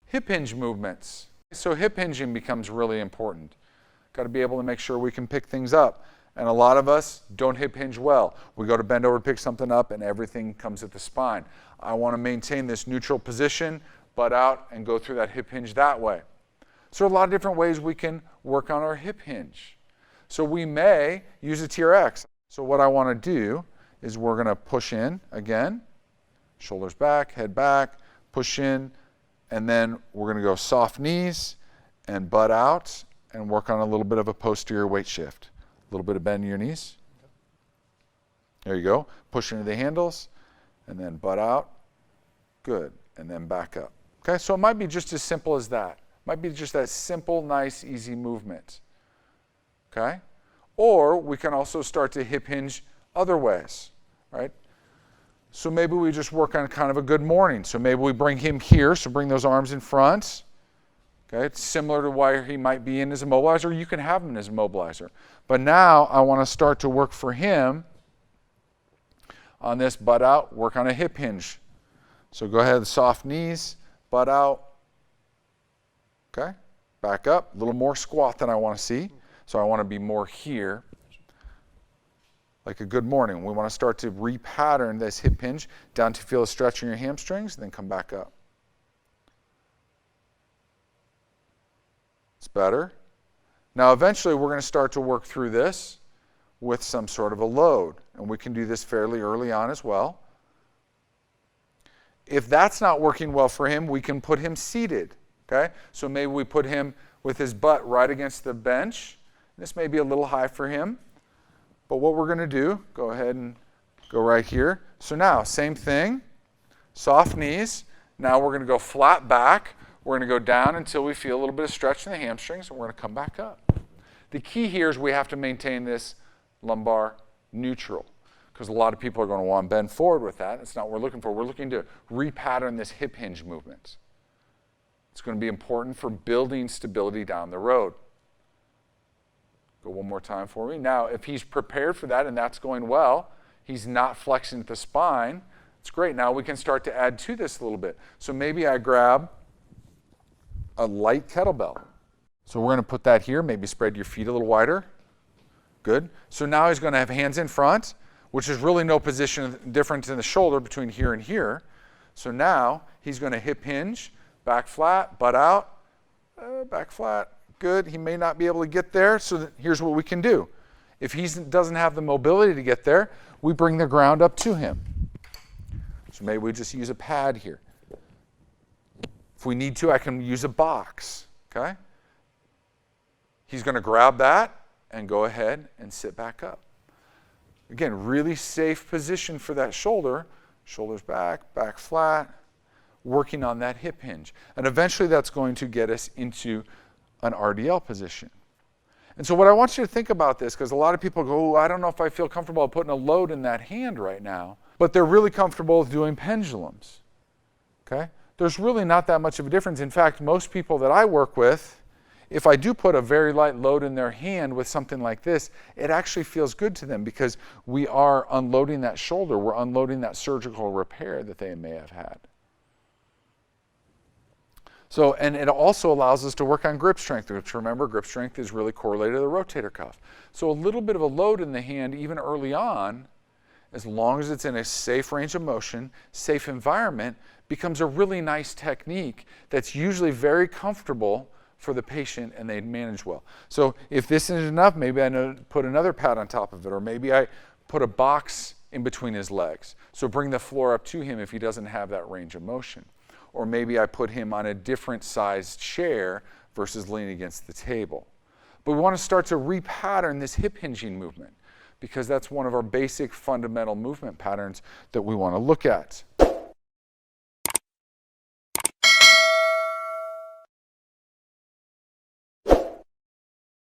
Hip hinge movements. So hip hinging becomes really important. Got to be able to make sure we can pick things up. And a lot of us don't hip hinge well. We go to bend over to pick something up and everything comes at the spine. I want to maintain this neutral position, butt out, and go through that hip hinge that way. So a lot of different ways we can work on our hip hinge. So we may use a TRX. So what I want to do is we're going to push in again, shoulders back, head back, push in, and then we're going to go soft knees and butt out and work on a little bit of a posterior weight shift. A little bit of bend in your knees. There you go. Push into the handles and then butt out. Good. And then back up. Okay, so it might be just as simple as that. Might be just that simple, nice, easy movement. Okay? Or we can also start to hip hinge other ways, right? So maybe we just work on kind of a good morning. So maybe we bring him here, so bring those arms in front. Okay, it's similar to where he might be in as a immobilizer. You can have him as a immobilizer. But now I want to start to work for him on this butt out, work on a hip hinge. So go ahead, soft knees, butt out. Okay, back up, a little more squat than I want to see. So I want to be more here. Like a good morning. We want to start to repattern this hip hinge down to feel a stretch in your hamstrings, and then come back up. It's better. Now eventually we're going to start to work through this with some sort of a load, and we can do this fairly early on as well. If that's not working well for him, we can put him seated. Okay? So maybe we put him with his butt right against the bench. This may be a little high for him, but what we're going to do, go ahead and go right here. So now, same thing, soft knees. Now we're going to go flat back. We're going to go down until we feel a little bit of stretch in the hamstrings, and we're going to come back up. The key here is we have to maintain this lumbar neutral, because a lot of people are going to want to bend forward with that. That's not what we're looking for. We're looking to repattern this hip hinge movement. It's going to be important for building stability down the road. Go one more time for me. Now, if he's prepared for that and that's going well, he's not flexing at the spine, it's great. Now we can start to add to this a little bit. So maybe I grab a light kettlebell. So we're going to put that here. Maybe spread your feet a little wider. Good. So now he's going to have hands in front, which is really no position difference in the shoulder between here and here. So now he's going to hip hinge, back flat, butt out, back flat. Good. He may not be able to get there, so here's what we can do. If he doesn't have the mobility to get there, we bring the ground up to him. So maybe we just use a pad here. If we need to, I can use a box. Okay? He's going to grab that and go ahead and sit back up. Again, really safe position for that shoulder. Shoulders back, back flat, working on that hip hinge. And eventually that's going to get us into an RDL position. And so what I want you to think about this, because a lot of people go, oh, I don't know if I feel comfortable putting a load in that hand right now, but they're really comfortable with doing pendulums. Okay? There's really not that much of a difference. In fact, most people that I work with, if I do put a very light load in their hand with something like this, it actually feels good to them because we are unloading that shoulder. We're unloading that surgical repair that they may have had. So, and it also allows us to work on grip strength, which remember, grip strength is really correlated to the rotator cuff. So a little bit of a load in the hand, even early on, as long as it's in a safe range of motion, safe environment, becomes a really nice technique that's usually very comfortable for the patient and they manage well. So if this isn't enough, maybe I put another pad on top of it, or maybe I put a box in between his legs. So bring the floor up to him if he doesn't have that range of motion. Or maybe I put him on a different sized chair versus leaning against the table. But we want to start to repattern this hip hinging movement because that's one of our basic fundamental movement patterns that we want to look at.